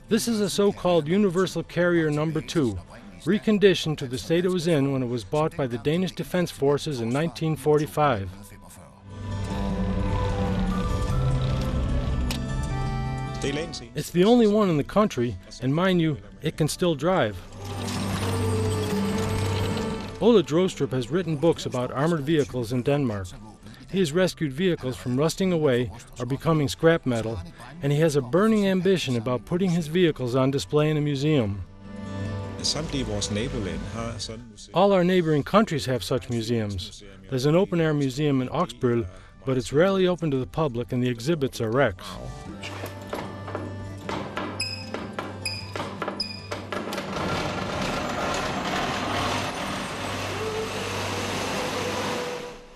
This is a so-called Universal Carrier No. 2, reconditioned to the state it was in when it was bought by the Danish Defense Forces in 1945. It's the only one in the country, and mind you, it can still drive. Ole Droestrup has written books about armored vehicles in Denmark. He has rescued vehicles from rusting away or becoming scrap metal, and he has a burning ambition about putting his vehicles on display in a museum. All our neighboring countries have such museums. There's an open-air museum in Oksbøl, but it's rarely open to the public and the exhibits are wrecks.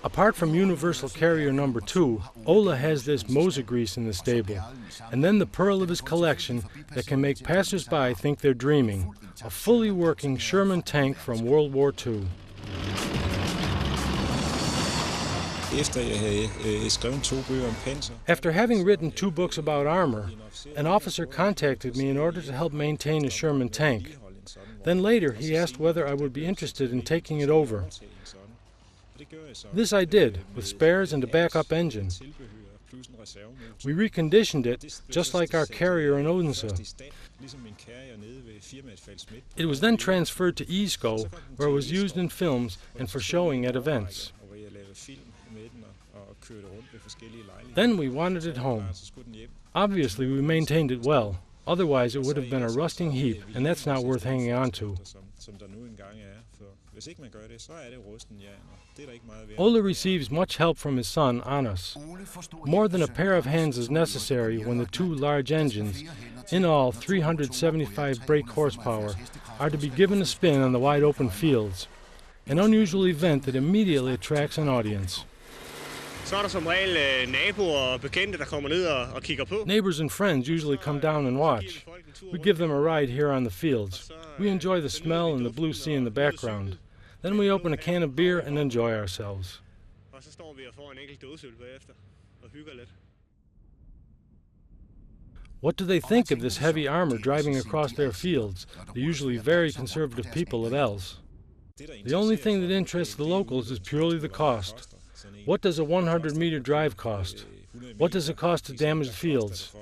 Apart from Universal Carrier No. 2, Ole has this Moza-grease in the stable, and then the pearl of his collection that can make passersby think they're dreaming, a fully working Sherman tank from World War II. After having written 2 books about armor, an officer contacted me in order to help maintain a Sherman tank. Then later he asked whether I would be interested in taking it over. This I did, with spares and a backup engine. We reconditioned it, just like our carrier in Odense. It was then transferred to Oksbøl, where it was used in films and for showing at events. Then we wanted it home. Obviously, we maintained it well. Otherwise, it would have been a rusting heap, and that's not worth hanging on to. Ole receives much help from his son, Anders. More than a pair of hands is necessary when the 2 large engines, in all 375 brake horsepower, are to be given a spin on the wide open fields. An unusual event that immediately attracts an audience. Neighbors and friends usually come down and watch. We give them a ride here on the fields. We enjoy the smell and the blue sea in the background. Then we open a can of beer and enjoy ourselves. What do they think of this heavy armor driving across their fields, the usually very conservative people of Els? The only thing that interests the locals is purely the cost. What does a 100-meter drive cost? What does it cost to damage fields?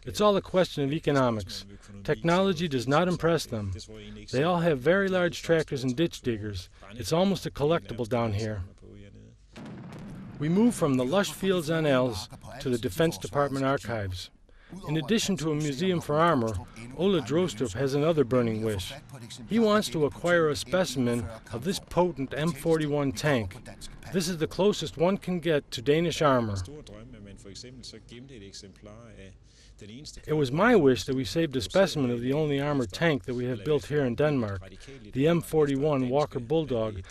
It's all a question of economics. Technology does not impress them. They all have very large tractors and ditch diggers. It's almost a collectible down here. We move from the lush fields on Els to the Defense Department archives. In addition to a museum for armor, Ole Droestrup has another burning wish. He wants to acquire a specimen of this potent M41 tank. This is the closest one can get to Danish armor. It was my wish that we saved a specimen of the only armored tank that we have built here in Denmark, the M41 Walker Bulldog,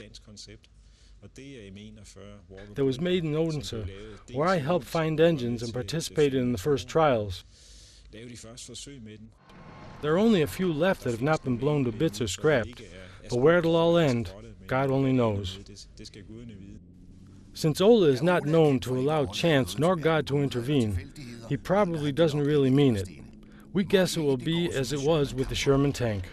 that was made in Odense, where I helped find engines and participated in the first trials. There are only a few left that have not been blown to bits or scrapped, but where it'll all end, God only knows. Since Ole is not known to allow chance nor God to intervene, he probably doesn't really mean it. We guess it will be as it was with the Sherman tank.